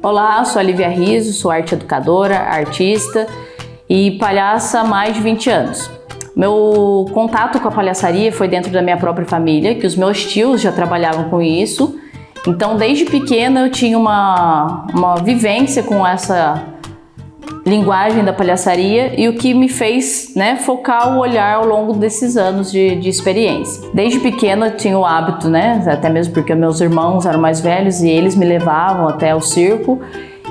Olá, sou a Lívia Riso, sou arte educadora, artista e palhaça há mais de 20 anos. Meu contato com a palhaçaria foi dentro da minha própria família, que os meus tios já trabalhavam com isso. Então, desde pequena eu tinha uma vivência com essa linguagem da palhaçaria e o que me fez, focar o olhar ao longo desses anos de experiência. Desde pequena eu tinha o hábito, até mesmo porque meus irmãos eram mais velhos e eles me levavam até o circo,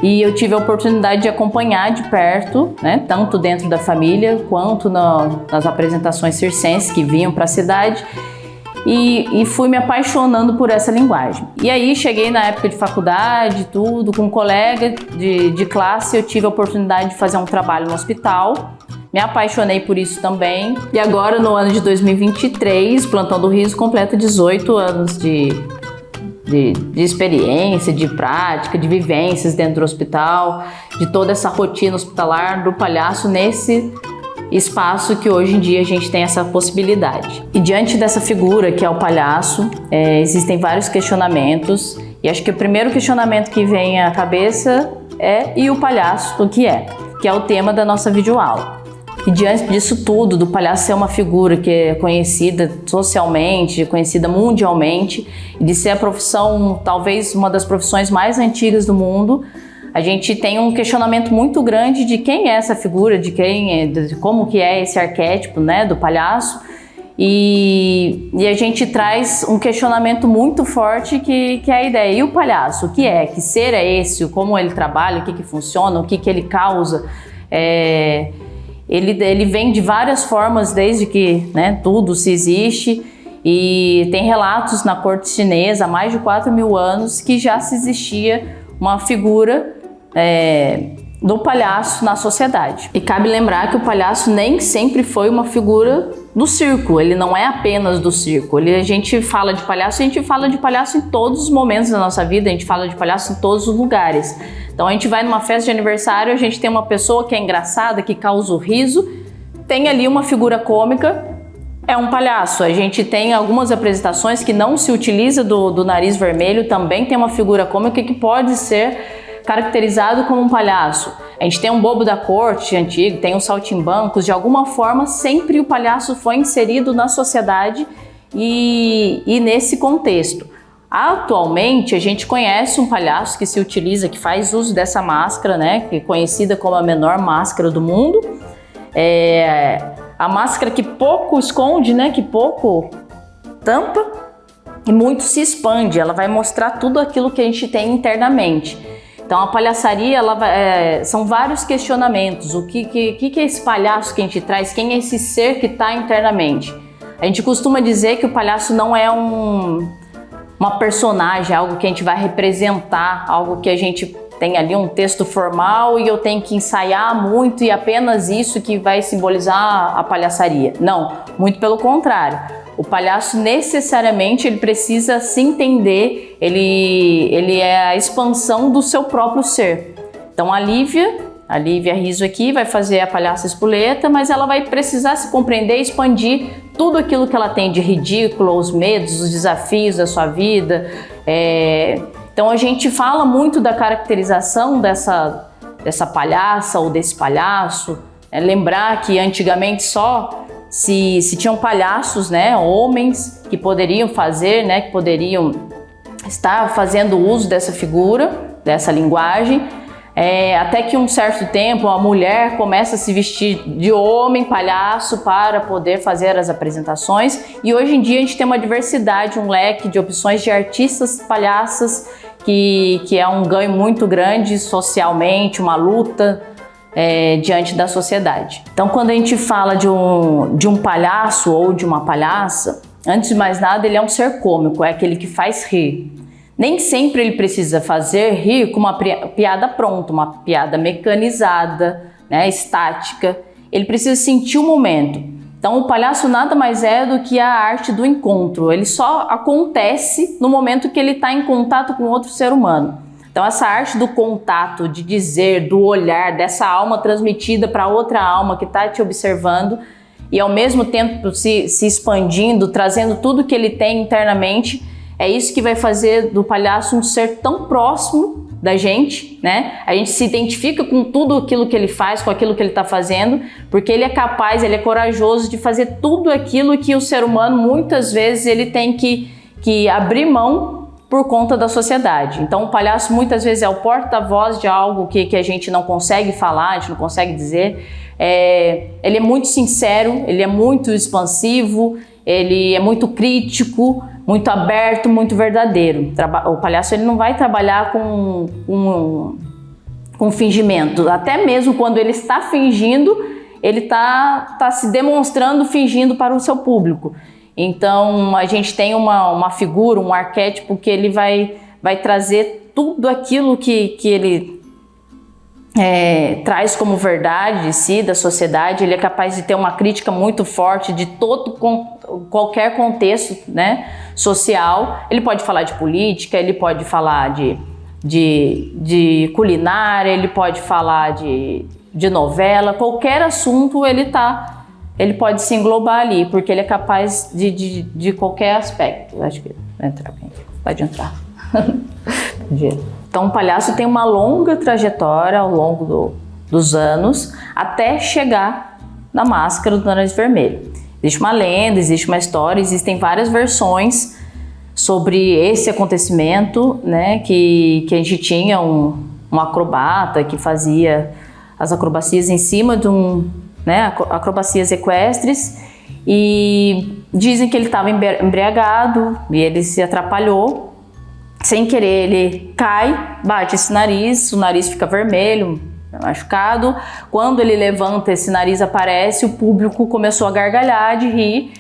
e eu tive a oportunidade de acompanhar de perto, tanto dentro da família quanto nas apresentações circenses que vinham para a cidade. E fui me apaixonando por essa linguagem. E aí cheguei na época de faculdade, tudo, com um colega de classe, eu tive a oportunidade de fazer um trabalho no hospital, me apaixonei por isso também. E agora, no ano de 2023, Plantão do Riso completa 18 anos de experiência, de prática, de vivências dentro do hospital, de toda essa rotina hospitalar do palhaço nesse espaço que hoje em dia a gente tem essa possibilidade. E diante dessa figura que é o palhaço, existem vários questionamentos, e acho que o primeiro questionamento que vem à cabeça é: e o palhaço, o que é? Que é o tema da nossa videoaula. E diante disso tudo, do palhaço ser uma figura que é conhecida socialmente, conhecida mundialmente, e de ser a profissão, talvez uma das profissões mais antigas do mundo, a gente tem um questionamento muito grande de quem é essa figura, de como que é esse arquétipo, do palhaço, e a gente traz um questionamento muito forte que é a ideia: e o palhaço, o que é? Que ser é esse? Como ele trabalha? O que funciona? O que ele causa? Ele vem de várias formas desde que tudo se existe, e tem relatos na corte chinesa há mais de 4.000 anos que já se existia uma figura do palhaço na sociedade. E cabe lembrar que o palhaço nem sempre foi uma figura do circo, ele não é apenas do circo. A gente fala de palhaço em todos os momentos da nossa vida, a gente fala de palhaço em todos os lugares. Então a gente vai numa festa de aniversário, a gente tem uma pessoa que é engraçada, que causa o riso, tem ali uma figura cômica, é um palhaço. A gente tem algumas apresentações que não se utiliza do nariz vermelho, também tem uma figura cômica que pode ser caracterizado como um palhaço. A gente tem um bobo da corte antigo, tem os saltimbancos, de alguma forma sempre o palhaço foi inserido na sociedade e nesse contexto. Atualmente a gente conhece um palhaço que se utiliza, que faz uso dessa máscara, que é conhecida como a menor máscara do mundo. A máscara que pouco esconde, que pouco tampa e muito se expande. Ela vai mostrar tudo aquilo que a gente tem internamente. Então a palhaçaria, são vários questionamentos. O que é esse palhaço que a gente traz? Quem é esse ser que está internamente? A gente costuma dizer que o palhaço não é uma personagem, algo que a gente vai representar, algo que a gente tem ali um texto formal e eu tenho que ensaiar muito e apenas isso que vai simbolizar a palhaçaria. Não, muito pelo contrário. O palhaço necessariamente ele precisa se entender, ele é a expansão do seu próprio ser. Então a Lívia Riso aqui vai fazer a palhaça espoleta, mas ela vai precisar se compreender e expandir tudo aquilo que ela tem de ridículo, os medos, os desafios da sua vida. Então a gente fala muito da caracterização dessa palhaça ou desse palhaço. Lembrar que antigamente só se tinham palhaços, homens que poderiam fazer, que poderiam estar fazendo uso dessa figura, dessa linguagem, até que um certo tempo a mulher começa a se vestir de homem palhaço para poder fazer as apresentações, e hoje em dia a gente tem uma diversidade, um leque de opções de artistas palhaças que é um ganho muito grande socialmente, uma luta diante da sociedade. Então quando a gente fala de um palhaço ou de uma palhaça, antes de mais nada ele é um ser cômico, é aquele que faz rir. Nem sempre ele precisa fazer rir com uma piada pronta, uma piada mecanizada, estática. Ele precisa sentir o momento. Então o palhaço nada mais é do que a arte do encontro. Ele só acontece no momento que ele está em contato com outro ser humano. Então essa arte do contato, de dizer, do olhar, dessa alma transmitida para outra alma que está te observando e ao mesmo tempo se expandindo, trazendo tudo que ele tem internamente, é isso que vai fazer do palhaço um ser tão próximo da gente, né? A gente se identifica com tudo aquilo que ele faz, com aquilo que ele está fazendo, porque ele é capaz, ele é corajoso de fazer tudo aquilo que o ser humano, muitas vezes, ele tem que abrir mão por conta da sociedade. Então o palhaço muitas vezes é o porta-voz de algo que a gente não consegue falar, a gente não consegue dizer. Ele é muito sincero, ele é muito expansivo, ele é muito crítico, muito aberto, muito verdadeiro. O palhaço ele não vai trabalhar com fingimento. Até mesmo quando ele está fingindo, ele está se demonstrando fingindo para o seu público. Então a gente tem uma figura, um arquétipo que ele vai trazer tudo aquilo que ele traz como verdade de si, da sociedade. Ele é capaz de ter uma crítica muito forte de qualquer contexto, né, social. Ele pode falar de política, ele pode falar de culinária, ele pode falar de novela, qualquer assunto ele pode se englobar ali, porque ele é capaz de qualquer aspecto. Acho que vai entrar, pode entrar. Então o palhaço tem uma longa trajetória ao longo dos anos até chegar na máscara do Nariz Vermelho. Existe uma lenda, existe uma história, existem várias versões sobre esse acontecimento, né? Que a gente tinha um acrobata que fazia as acrobacias em cima de acrobacias equestres, e dizem que ele estava embriagado e ele se atrapalhou. Sem querer ele cai, bate esse nariz, o nariz fica vermelho, machucado. Quando ele levanta, esse nariz aparece, o público começou a gargalhar de rir.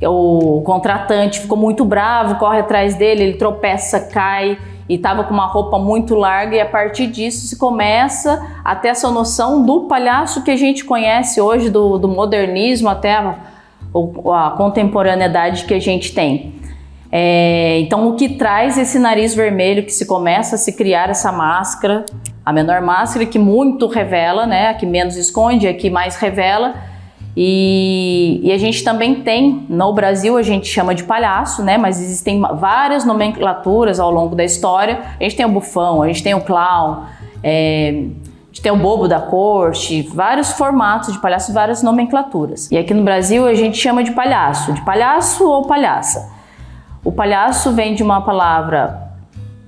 O contratante ficou muito bravo, corre atrás dele, ele tropeça, cai e estava com uma roupa muito larga, e a partir disso se começa a ter essa noção do palhaço que a gente conhece hoje, do modernismo até a contemporaneidade que a gente tem. Então o que traz esse nariz vermelho, que se começa a se criar essa máscara, a menor máscara, que muito revela, né? A que menos esconde, a que mais revela. E a gente também tem, no Brasil a gente chama de palhaço, né? Mas existem várias nomenclaturas ao longo da história. A gente tem o bufão, a gente tem o clown, a gente tem o bobo da corte, vários formatos de palhaço, várias nomenclaturas. E aqui no Brasil a gente chama de palhaço ou palhaça. O palhaço vem de uma palavra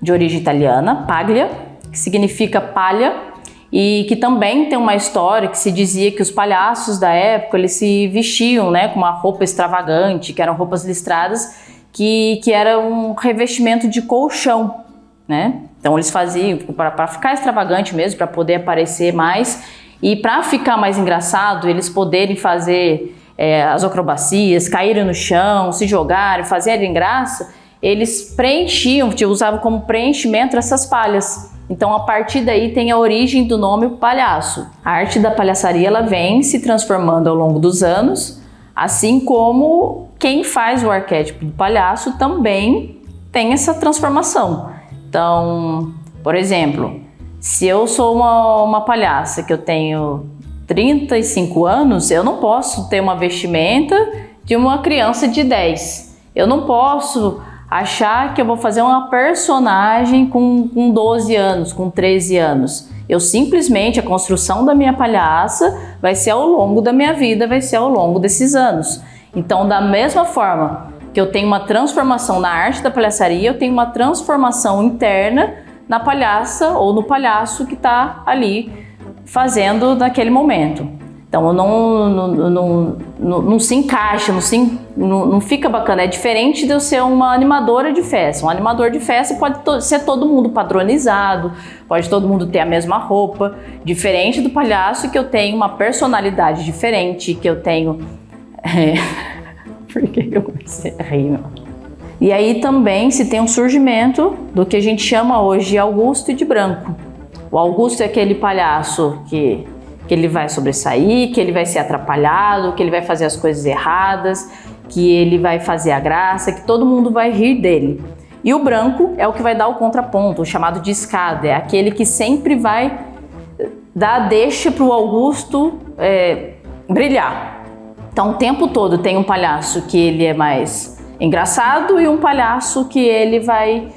de origem italiana, paglia, que significa palha, e que também tem uma história que se dizia que os palhaços da época eles se vestiam, né, com uma roupa extravagante, que eram roupas listradas, que era um revestimento de colchão, né? Então eles faziam para ficar extravagante mesmo, para poder aparecer mais, e para ficar mais engraçado, eles poderem fazer as acrobacias, caírem no chão, se jogarem, fazerem graça, eles preenchiam, usavam como preenchimento essas palhas. Então a partir daí tem a origem do nome palhaço. A arte da palhaçaria ela vem se transformando ao longo dos anos, assim como quem faz o arquétipo do palhaço também tem essa transformação. Então, por exemplo, se eu sou uma palhaça que eu tenho 35 anos, eu não posso ter uma vestimenta de uma criança de 10. Eu não posso achar que eu vou fazer uma personagem com 12 anos, com 13 anos. Eu simplesmente, a construção da minha palhaça vai ser ao longo da minha vida, vai ser ao longo desses anos. Então, da mesma forma que eu tenho uma transformação na arte da palhaçaria, eu tenho uma transformação interna na palhaça ou no palhaço que está ali fazendo naquele momento. Então não se encaixa, não fica bacana. É diferente de eu ser uma animadora de festa. Um animador de festa pode ser todo mundo padronizado, pode todo mundo ter a mesma roupa. Diferente do palhaço, que eu tenho uma personalidade diferente, que eu tenho... Por que eu comecei a rir, não? E aí também se tem um surgimento do que a gente chama hoje de Augusto e de Branco. O Augusto é aquele palhaço que ele vai sobressair, que ele vai ser atrapalhado, que ele vai fazer as coisas erradas, que ele vai fazer a graça, que todo mundo vai rir dele. E o branco é o que vai dar o contraponto, o chamado de escada, é aquele que sempre vai dar a deixa para o Augusto brilhar. Então o tempo todo tem um palhaço que ele é mais engraçado e um palhaço que ele vai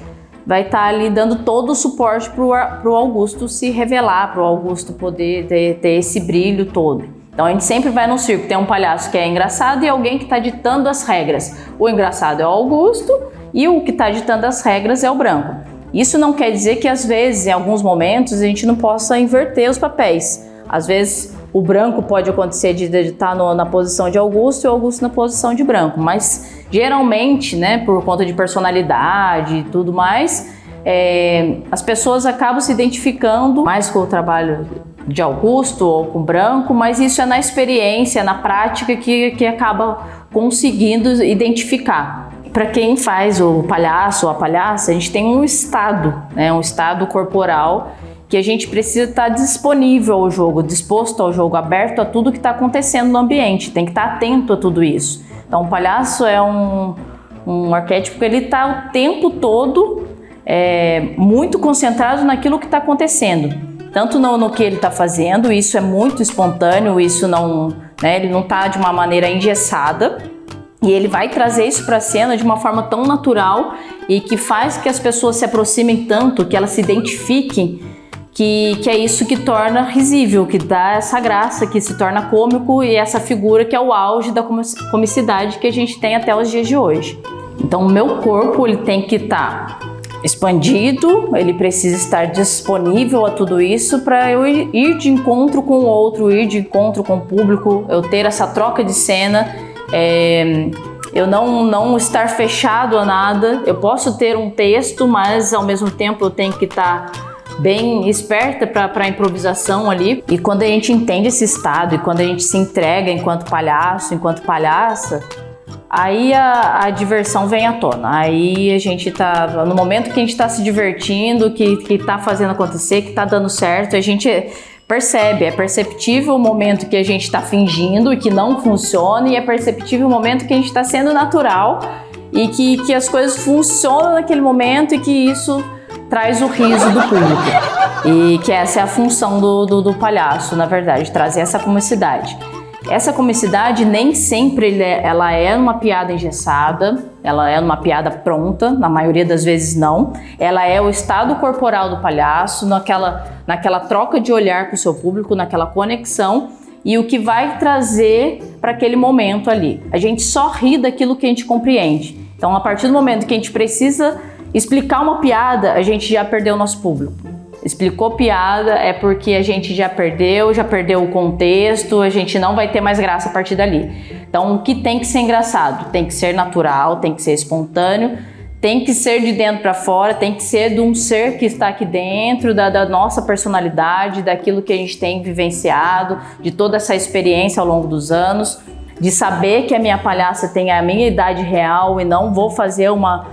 vai estar ali dando todo o suporte para o Augusto se revelar, para o Augusto poder ter esse brilho todo. Então a gente sempre vai no circo, tem um palhaço que é engraçado e alguém que está ditando as regras. O engraçado é o Augusto e o que está ditando as regras é o branco. Isso não quer dizer que às vezes, em alguns momentos, a gente não possa inverter os papéis. Às vezes o branco pode acontecer de estar na posição de Augusto e o Augusto na posição de branco, mas geralmente, né, por conta de personalidade e tudo mais, as pessoas acabam se identificando mais com o trabalho de Augusto ou com branco, mas isso é na experiência, na prática que acaba conseguindo identificar. Para quem faz o palhaço ou a palhaça, a gente tem um estado, né, um estado corporal que a gente precisa estar disponível ao jogo, disposto ao jogo, aberto a tudo que está acontecendo no ambiente, tem que estar atento a tudo isso. Então o palhaço é um arquétipo que ele está o tempo todo muito concentrado naquilo que está acontecendo, tanto no que ele está fazendo, isso é muito espontâneo, isso não, né, ele não está de uma maneira engessada, e ele vai trazer isso para a cena de uma forma tão natural e que faz que as pessoas se aproximem tanto, que elas se identifiquem, que é isso que torna risível, que dá essa graça, que se torna cômico e essa figura que é o auge da comicidade que a gente tem até os dias de hoje. Então o meu corpo ele tem que estar expandido, ele precisa estar disponível a tudo isso para eu ir de encontro com o outro, ir de encontro com o público, eu ter essa troca de cena, eu não estar fechado a nada. Eu posso ter um texto, mas ao mesmo tempo eu tenho que estar bem esperta para a improvisação ali. E quando a gente entende esse estado e quando a gente se entrega enquanto palhaço, enquanto palhaça, aí a diversão vem à tona. Aí a gente tá, no momento que a gente está se divertindo, que está fazendo acontecer, que está dando certo, a gente percebe, é perceptível o momento que a gente está fingindo e que não funciona, e é perceptível o momento que a gente está sendo natural e que as coisas funcionam naquele momento e que isso traz o riso do público. E que essa é a função do palhaço, na verdade, trazer essa comicidade. Essa comicidade nem sempre ela é uma piada engessada, ela é uma piada pronta, na maioria das vezes não. Ela é o estado corporal do palhaço, naquela troca de olhar com o seu público, naquela conexão e o que vai trazer para aquele momento ali. A gente só ri daquilo que a gente compreende. Então, a partir do momento que a gente precisa explicar uma piada, a gente já perdeu o nosso público. Explicou piada é porque a gente já perdeu o contexto, a gente não vai ter mais graça a partir dali. Então, o que tem que ser engraçado? Tem que ser natural, tem que ser espontâneo, tem que ser de dentro para fora, tem que ser de um ser que está aqui dentro, da nossa personalidade, daquilo que a gente tem vivenciado, de toda essa experiência ao longo dos anos, de saber que a minha palhaça tem a minha idade real e não vou fazer uma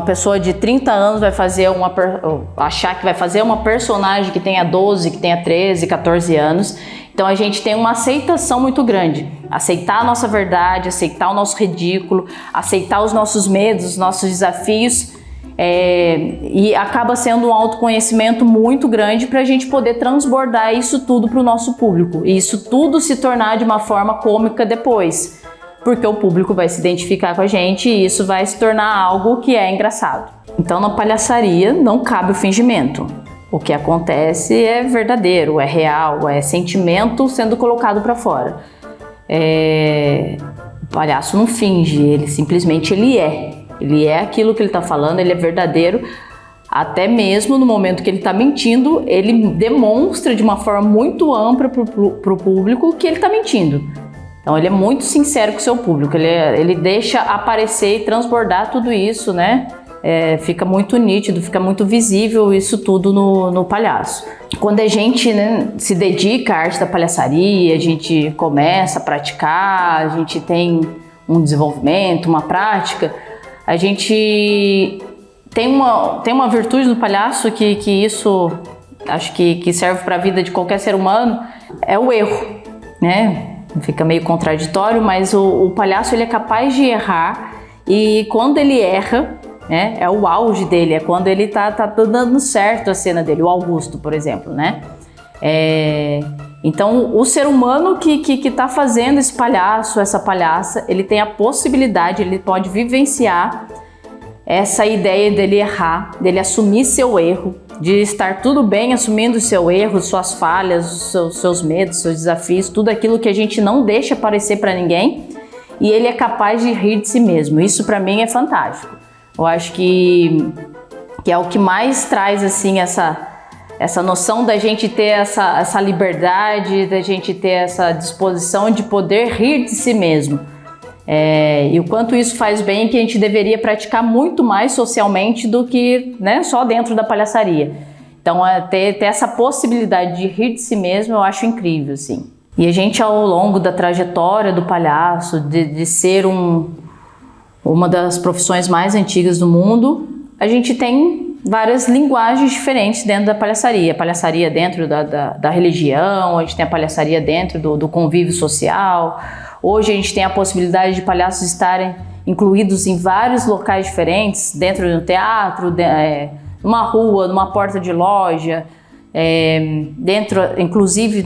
pessoa de 30 anos vai fazer achar que vai fazer uma personagem que tenha 12, que tenha 13, 14 anos. Então a gente tem uma aceitação muito grande. Aceitar a nossa verdade, aceitar o nosso ridículo, aceitar os nossos medos, os nossos desafios. E acaba sendo um autoconhecimento muito grande para a gente poder transbordar isso tudo para o nosso público. E isso tudo se tornar de uma forma cômica depois. Porque o público vai se identificar com a gente e isso vai se tornar algo que é engraçado. Então, na palhaçaria não cabe o fingimento. O que acontece é verdadeiro, é real, é sentimento sendo colocado para fora. O palhaço não finge, ele simplesmente é. Ele é aquilo que ele está falando, ele é verdadeiro. Até mesmo no momento que ele está mentindo, ele demonstra de uma forma muito ampla para o público que ele está mentindo. Então ele é muito sincero com o seu público, ele deixa aparecer e transbordar tudo isso, né? Fica muito nítido, fica muito visível isso tudo no palhaço. Quando a gente, né, se dedica à arte da palhaçaria, a gente começa a praticar, a gente tem um desenvolvimento, uma prática, a gente tem uma virtude do palhaço que isso acho que serve para a vida de qualquer ser humano, é o erro, né? Fica meio contraditório, mas o palhaço ele é capaz de errar e quando ele erra, né, é o auge dele, é quando ele tá dando certo a cena dele, o Augusto, por exemplo, né? Então, o ser humano que tá fazendo esse palhaço, essa palhaça, ele tem a possibilidade, ele pode vivenciar essa ideia dele errar, dele assumir seu erro, de estar tudo bem assumindo o seu erro, suas falhas, os seus medos, seus desafios, tudo aquilo que a gente não deixa aparecer para ninguém, e ele é capaz de rir de si mesmo. Isso para mim é fantástico. Eu acho que é o que mais traz assim essa noção da gente ter essa liberdade, da gente ter essa disposição de poder rir de si mesmo. E o quanto isso faz bem, que a gente deveria praticar muito mais socialmente do que, né, só dentro da palhaçaria. Então, ter essa possibilidade de rir de si mesmo, eu acho incrível, assim. E a gente, ao longo da trajetória do palhaço, de ser uma das profissões mais antigas do mundo, a gente tem várias linguagens diferentes dentro da palhaçaria. A palhaçaria dentro da religião, a gente tem a palhaçaria dentro do convívio social. Hoje a gente tem a possibilidade de palhaços estarem incluídos em vários locais diferentes, dentro de um teatro, numa rua, numa porta de loja, dentro, inclusive,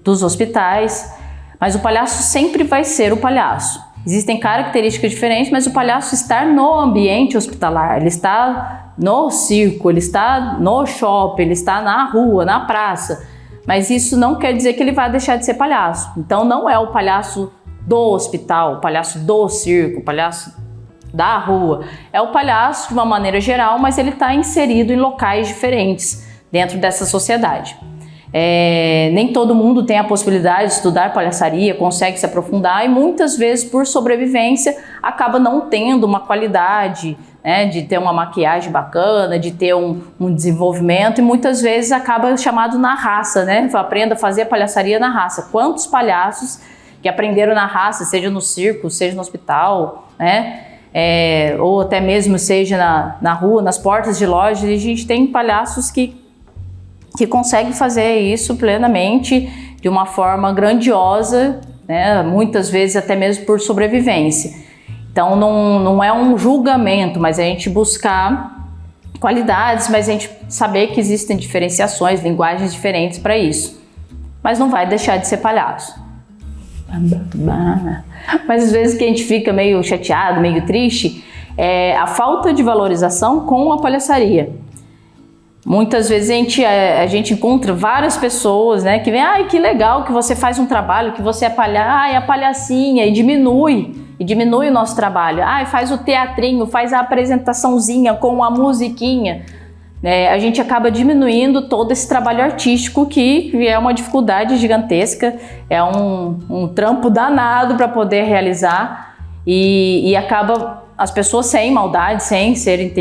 dos hospitais. Mas o palhaço sempre vai ser o palhaço. Existem características diferentes, mas o palhaço está no ambiente hospitalar, ele está no circo, ele está no shopping, ele está na rua, na praça. Mas isso não quer dizer que ele vai deixar de ser palhaço. Então não é o palhaço do hospital, o palhaço do circo, o palhaço da rua. É o palhaço de uma maneira geral, mas ele está inserido em locais diferentes dentro dessa sociedade. Nem todo mundo tem a possibilidade de estudar palhaçaria, consegue se aprofundar, e muitas vezes, por sobrevivência, acaba não tendo uma qualidade, né, de ter uma maquiagem bacana, de ter um desenvolvimento, e muitas vezes acaba chamado na raça, né? Aprenda a fazer a palhaçaria na raça. Quantos palhaços que aprenderam na raça, seja no circo, seja no hospital, né? Ou até mesmo seja na rua, nas portas de lojas, e a gente tem palhaços que conseguem fazer isso plenamente, de uma forma grandiosa, né? Muitas vezes até mesmo por sobrevivência. Então não é um julgamento, mas a gente buscar qualidades, mas a gente saber que existem diferenciações, linguagens diferentes para isso. Mas não vai deixar de ser palhaço. Mas às vezes que a gente fica meio chateado, meio triste, é a falta de valorização com a palhaçaria. Muitas vezes a gente encontra várias pessoas, né, que vem, que legal que você faz um trabalho, que você é palhaço, é a palhacinha, e diminui o nosso trabalho. Faz o teatrinho, faz a apresentaçãozinha com a musiquinha. A gente acaba diminuindo todo esse trabalho artístico, que é uma dificuldade gigantesca, é um trampo danado para poder realizar, e acaba as pessoas sem maldade, sem ser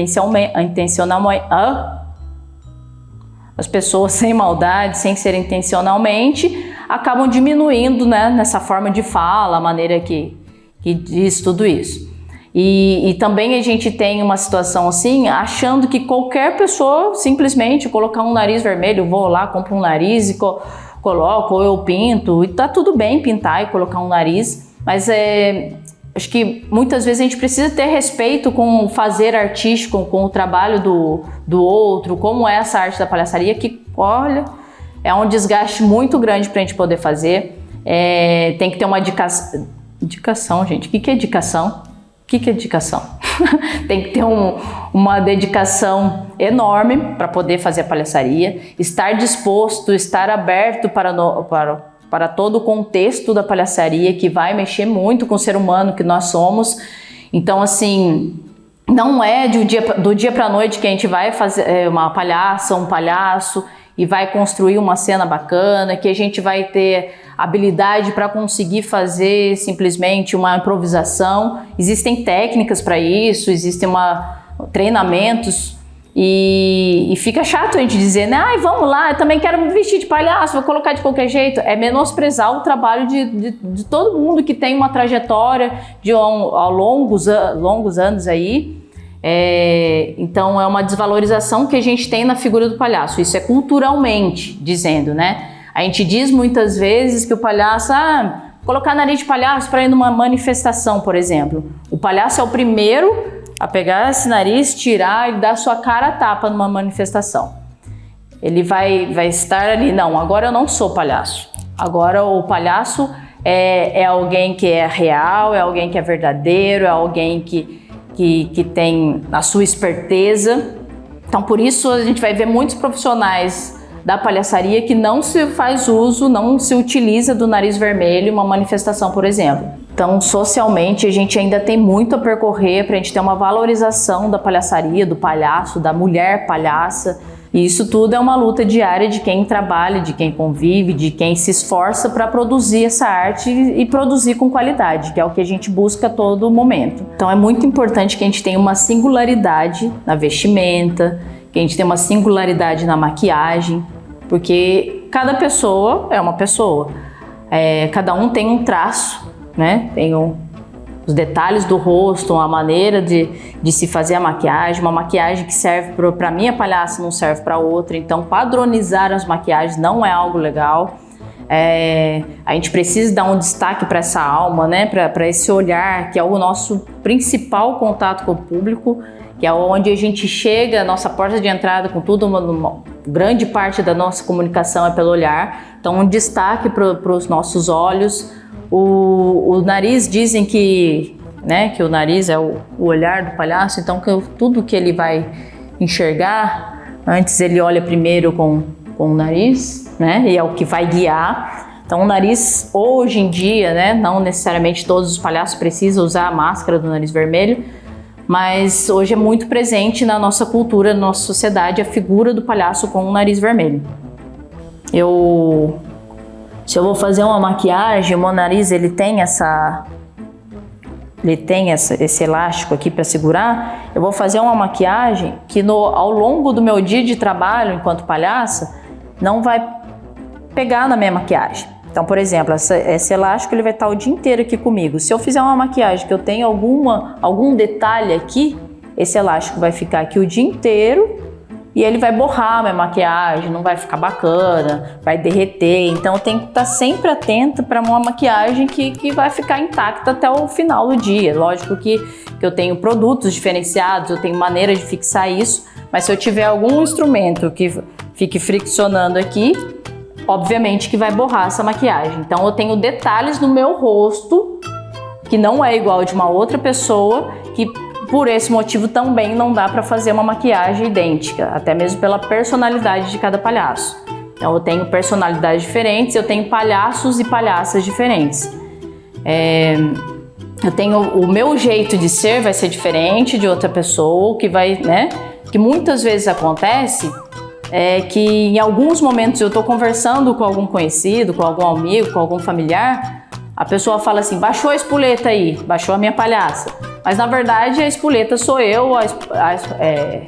as pessoas sem maldade, sem ser intencionalmente, acabam diminuindo, né, nessa forma de fala, a maneira que diz tudo isso. E também a gente tem uma situação assim, achando que qualquer pessoa simplesmente colocar um nariz vermelho, vou lá, compro um nariz e coloco, ou eu pinto, e tá tudo bem pintar e colocar um nariz, mas acho que muitas vezes a gente precisa ter respeito com o fazer artístico, com o trabalho do outro, como é essa arte da palhaçaria, que, olha, é um desgaste muito grande para a gente poder fazer. Tem que ter uma dedicação, gente. O que é dedicação? O que é dedicação? Tem que ter uma dedicação enorme para poder fazer a palhaçaria, estar disposto, estar aberto para todo o contexto da palhaçaria, que vai mexer muito com o ser humano que nós somos. Então, assim, não é do dia para a noite que a gente vai fazer uma palhaça, um palhaço, e vai construir uma cena bacana, que a gente vai ter habilidade para conseguir fazer simplesmente uma improvisação. Existem técnicas para isso, existem treinamentos, e fica chato a gente dizer, né? Vamos lá, eu também quero me vestir de palhaço, vou colocar de qualquer jeito. É menosprezar o trabalho de todo mundo que tem uma trajetória de longos anos aí. Então é uma desvalorização que a gente tem na figura do palhaço. Isso é culturalmente dizendo, né? A gente diz muitas vezes que o palhaço, colocar nariz de palhaço para ir numa manifestação, por exemplo. O palhaço é o primeiro a pegar esse nariz, tirar e dar sua cara a tapa numa manifestação. Ele vai estar ali, não, agora eu não sou palhaço. Agora o palhaço é alguém que é real, é alguém que é verdadeiro, é alguém que que tem a sua esperteza. Então, por isso, a gente vai ver muitos profissionais da palhaçaria que não se faz uso, não se utiliza do nariz vermelho em uma manifestação, por exemplo. Então, socialmente, a gente ainda tem muito a percorrer para a gente ter uma valorização da palhaçaria, do palhaço, da mulher palhaça. E isso tudo é uma luta diária de quem trabalha, de quem convive, de quem se esforça para produzir essa arte e produzir com qualidade, que é o que a gente busca a todo momento. Então é muito importante que a gente tenha uma singularidade na vestimenta, que a gente tenha uma singularidade na maquiagem, porque cada pessoa é uma pessoa. Cada um tem um traço, né? Tem os detalhes do rosto, a maneira de se fazer a maquiagem, uma maquiagem que serve para minha palhaça não serve para outra, então padronizar as maquiagens não é algo legal. A gente precisa dar um destaque para essa alma, né? Para esse olhar, que é o nosso principal contato com o público, que é onde a gente chega, a nossa porta de entrada com tudo, uma grande parte da nossa comunicação é pelo olhar, então um destaque para os nossos olhos. O nariz, dizem que o nariz é o olhar do palhaço, então tudo que ele vai enxergar, antes ele olha primeiro com o nariz, né? E é o que vai guiar. Então o nariz, hoje em dia, né? Não necessariamente todos os palhaços precisam usar a máscara do nariz vermelho, mas hoje é muito presente na nossa cultura, na nossa sociedade, a figura do palhaço com o nariz vermelho. Se eu vou fazer uma maquiagem, o meu nariz ele tem esse elástico aqui para segurar. Eu vou fazer uma maquiagem que ao longo do meu dia de trabalho enquanto palhaça não vai pegar na minha maquiagem. Então, por exemplo, esse elástico ele vai estar o dia inteiro aqui comigo. Se eu fizer uma maquiagem que eu tenho algum detalhe aqui, esse elástico vai ficar aqui o dia inteiro e ele vai borrar a minha maquiagem, não vai ficar bacana, vai derreter. Então eu tenho que estar sempre atenta para uma maquiagem que vai ficar intacta até o final do dia. Lógico que eu tenho produtos diferenciados, eu tenho maneira de fixar isso, mas se eu tiver algum instrumento que fique friccionando aqui, obviamente que vai borrar essa maquiagem. Então eu tenho detalhes no meu rosto que não é igual de uma outra pessoa, que por esse motivo também não dá para fazer uma maquiagem idêntica, até mesmo pela personalidade de cada palhaço. Então eu tenho personalidades diferentes, eu tenho palhaços e palhaças diferentes. Eu tenho o meu jeito de ser vai ser diferente de outra pessoa, que muitas vezes acontece que em alguns momentos eu estou conversando com algum conhecido, com algum amigo, com algum familiar, a pessoa fala assim: baixou a espoleta aí, baixou a minha palhaça. Mas na verdade a espoleta sou eu,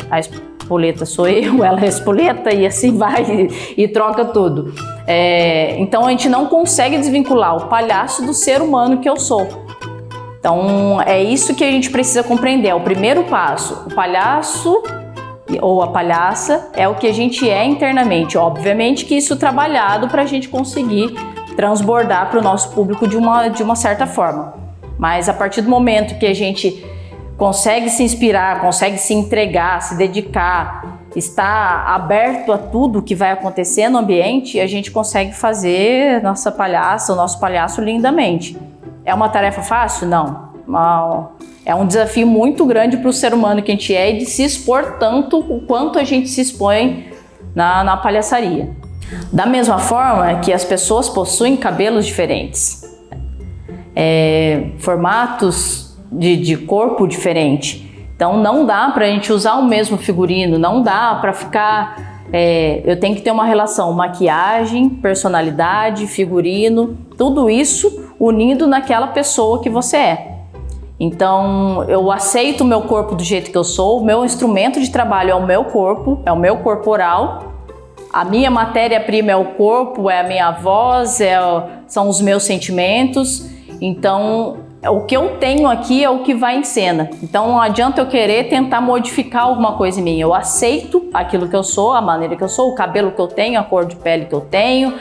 a espoleta sou eu, ela é a espoleta e assim vai e troca tudo. Então a gente não consegue desvincular o palhaço do ser humano que eu sou. Então é isso que a gente precisa compreender, é o primeiro passo. O palhaço ou a palhaça é o que a gente é internamente. Obviamente que isso é trabalhado para a gente conseguir transbordar para o nosso público de uma certa forma. Mas a partir do momento que a gente consegue se inspirar, consegue se entregar, se dedicar, está aberto a tudo que vai acontecer no ambiente, a gente consegue fazer nossa palhaça, o nosso palhaço lindamente. É uma tarefa fácil? Não. É um desafio muito grande para o ser humano que a gente é, e de se expor tanto o quanto a gente se expõe na palhaçaria. Da mesma forma que as pessoas possuem cabelos diferentes, formatos de corpo diferente. Então não dá para a gente usar o mesmo figurino, não dá para ficar... eu tenho que ter uma relação maquiagem, personalidade, figurino, tudo isso unido naquela pessoa que você é. Então eu aceito o meu corpo do jeito que eu sou, o meu instrumento de trabalho é o meu corpo, é o meu corporal, a minha matéria-prima é o corpo, é a minha voz, são os meus sentimentos. Então, o que eu tenho aqui é o que vai em cena. Então, não adianta eu querer tentar modificar alguma coisa em mim. Eu aceito aquilo que eu sou, a maneira que eu sou, o cabelo que eu tenho, a cor de pele que eu tenho,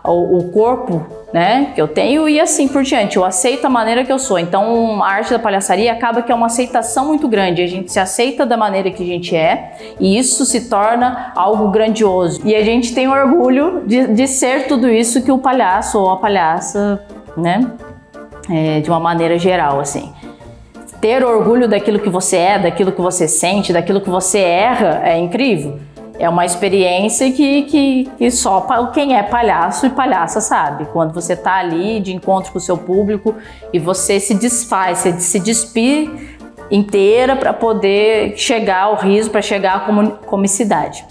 o corpo, né, que eu tenho e assim por diante. Eu aceito a maneira que eu sou. Então, a arte da palhaçaria acaba que é uma aceitação muito grande. A gente se aceita da maneira que a gente é e isso se torna algo grandioso. E a gente tem orgulho de ser tudo isso que o palhaço ou a palhaça, né? De uma maneira geral, assim. ter orgulho daquilo que você é, daquilo que você sente, daquilo que você erra, é incrível. É uma experiência que só quem é palhaço e palhaça sabe. Quando você está ali de encontro com o seu público e você se desfaz, você se despir inteira para poder chegar ao riso, para chegar à comicidade.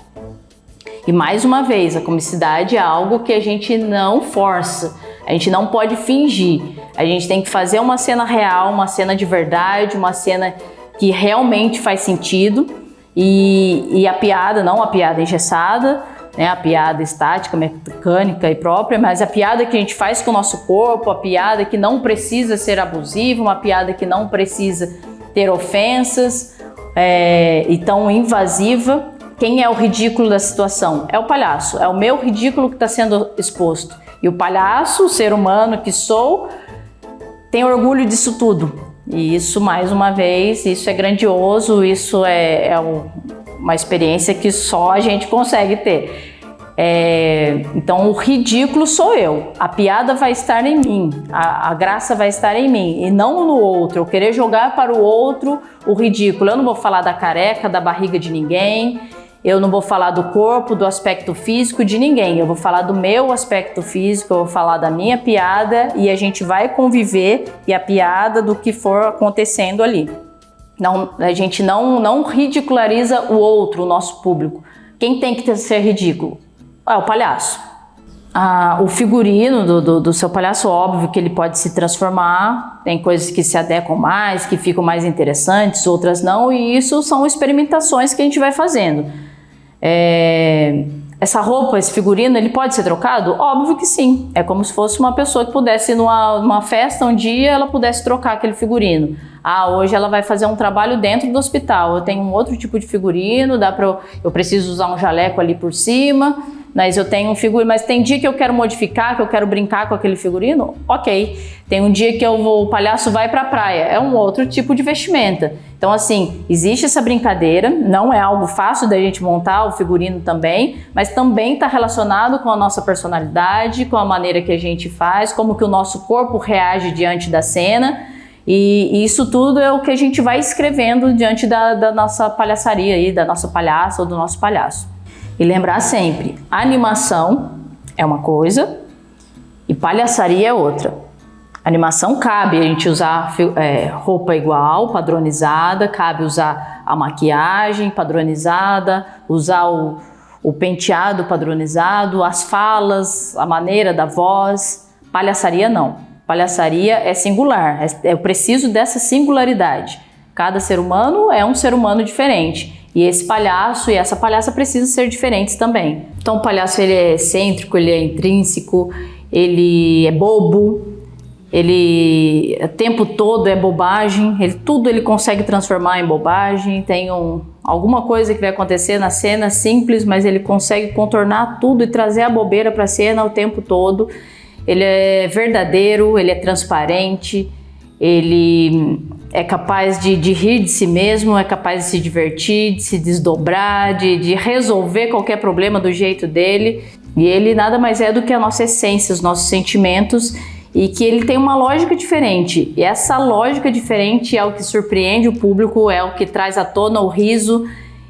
E mais uma vez, a comicidade é algo que a gente não força, a gente não pode fingir. A gente tem que fazer uma cena real, uma cena de verdade, uma cena que realmente faz sentido. E a piada, não a piada engessada, né, a piada estática, mecânica e própria, mas a piada que a gente faz com o nosso corpo, a piada que não precisa ser abusiva, uma piada que não precisa ter ofensas e tão invasiva. Quem é o ridículo da situação? É o palhaço, é o meu ridículo que está sendo exposto. E o palhaço, o ser humano que sou, tem orgulho disso tudo. E isso, mais uma vez, isso é grandioso, isso é uma experiência que só a gente consegue ter. Então, o ridículo sou eu, a piada vai estar em mim, a graça vai estar em mim e não no outro. Eu querer jogar para o outro o ridículo. Eu não vou falar da careca, da barriga de ninguém. Eu não vou falar do corpo, do aspecto físico de ninguém. Eu vou falar do meu aspecto físico, eu vou falar da minha piada e a gente vai conviver e a piada do que for acontecendo ali. Não, a gente não ridiculariza o outro, o nosso público. Quem tem que ser ridículo? É o palhaço. O figurino do seu palhaço, óbvio que ele pode se transformar, tem coisas que se adequam mais, que ficam mais interessantes, outras não, e isso são experimentações que a gente vai fazendo. Essa roupa, esse figurino, ele pode ser trocado? Óbvio que sim. É como se fosse uma pessoa que pudesse ir numa festa um dia, ela pudesse trocar aquele figurino. Hoje ela vai fazer um trabalho dentro do hospital, eu tenho um outro tipo de figurino, eu preciso usar um jaleco ali por cima, mas eu tenho um figurino, mas tem dia que eu quero modificar, que eu quero brincar com aquele figurino? Ok. Tem um dia que o palhaço vai pra praia, é um outro tipo de vestimenta. Então assim, existe essa brincadeira, não é algo fácil da gente montar o figurino também, mas também está relacionado com a nossa personalidade, com a maneira que a gente faz, como que o nosso corpo reage diante da cena. E isso tudo é o que a gente vai escrevendo diante da nossa palhaçaria aí, da nossa palhaça ou do nosso palhaço. E lembrar sempre, animação é uma coisa e palhaçaria é outra. Animação cabe a gente usar roupa igual, padronizada, cabe usar a maquiagem padronizada, usar o penteado padronizado, as falas, a maneira da voz. Palhaçaria não. Palhaçaria é singular, eu preciso dessa singularidade. Cada ser humano é um ser humano diferente. E esse palhaço e essa palhaça precisam ser diferentes também. Então o palhaço ele é excêntrico, ele é intrínseco, ele é bobo, ele o tempo todo é bobagem, tudo ele consegue transformar em bobagem. Tem alguma coisa que vai acontecer na cena simples, mas ele consegue contornar tudo e trazer a bobeira para a cena o tempo todo. Ele é verdadeiro, ele é transparente, ele é capaz de rir de si mesmo, é capaz de se divertir, de se desdobrar, de resolver qualquer problema do jeito dele. E ele nada mais é do que a nossa essência, os nossos sentimentos, e que ele tem uma lógica diferente. E essa lógica diferente é o que surpreende o público, é o que traz à tona o riso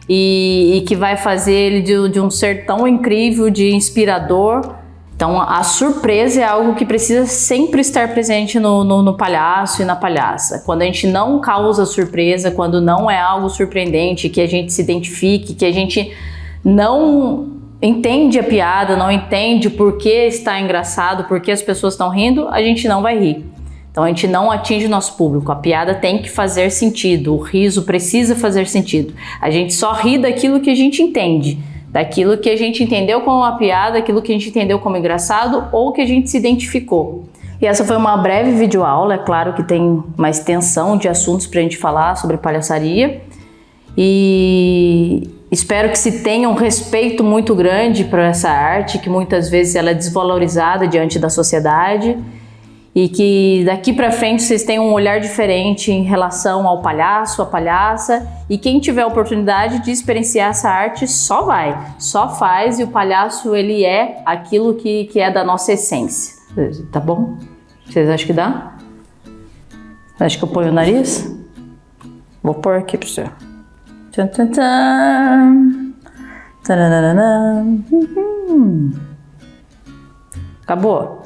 e que vai fazer ele de um ser tão incrível, de inspirador. Então a surpresa é algo que precisa sempre estar presente no palhaço e na palhaça. Quando a gente não causa surpresa, quando não é algo surpreendente, que a gente se identifique, que a gente não entende a piada, não entende por que está engraçado, por que as pessoas estão rindo, a gente não vai rir. Então a gente não atinge o nosso público, a piada tem que fazer sentido, o riso precisa fazer sentido. A gente só ri daquilo que a gente entende. Daquilo que a gente entendeu como uma piada, aquilo que a gente entendeu como engraçado ou que a gente se identificou. E essa foi uma breve videoaula, é claro que tem uma extensão de assuntos para a gente falar sobre palhaçaria. E espero que se tenha um respeito muito grande para essa arte, que muitas vezes ela é desvalorizada diante da sociedade. E que daqui para frente vocês tenham um olhar diferente em relação ao palhaço, à palhaça. E quem tiver a oportunidade de experienciar essa arte, só vai, só faz. E o palhaço, ele é aquilo que é da nossa essência. Tá bom? Vocês acham que dá? Acho que eu ponho o nariz? Vou pôr aqui pro você. Tchan, tchan, tchan. Tarararã. Acabou?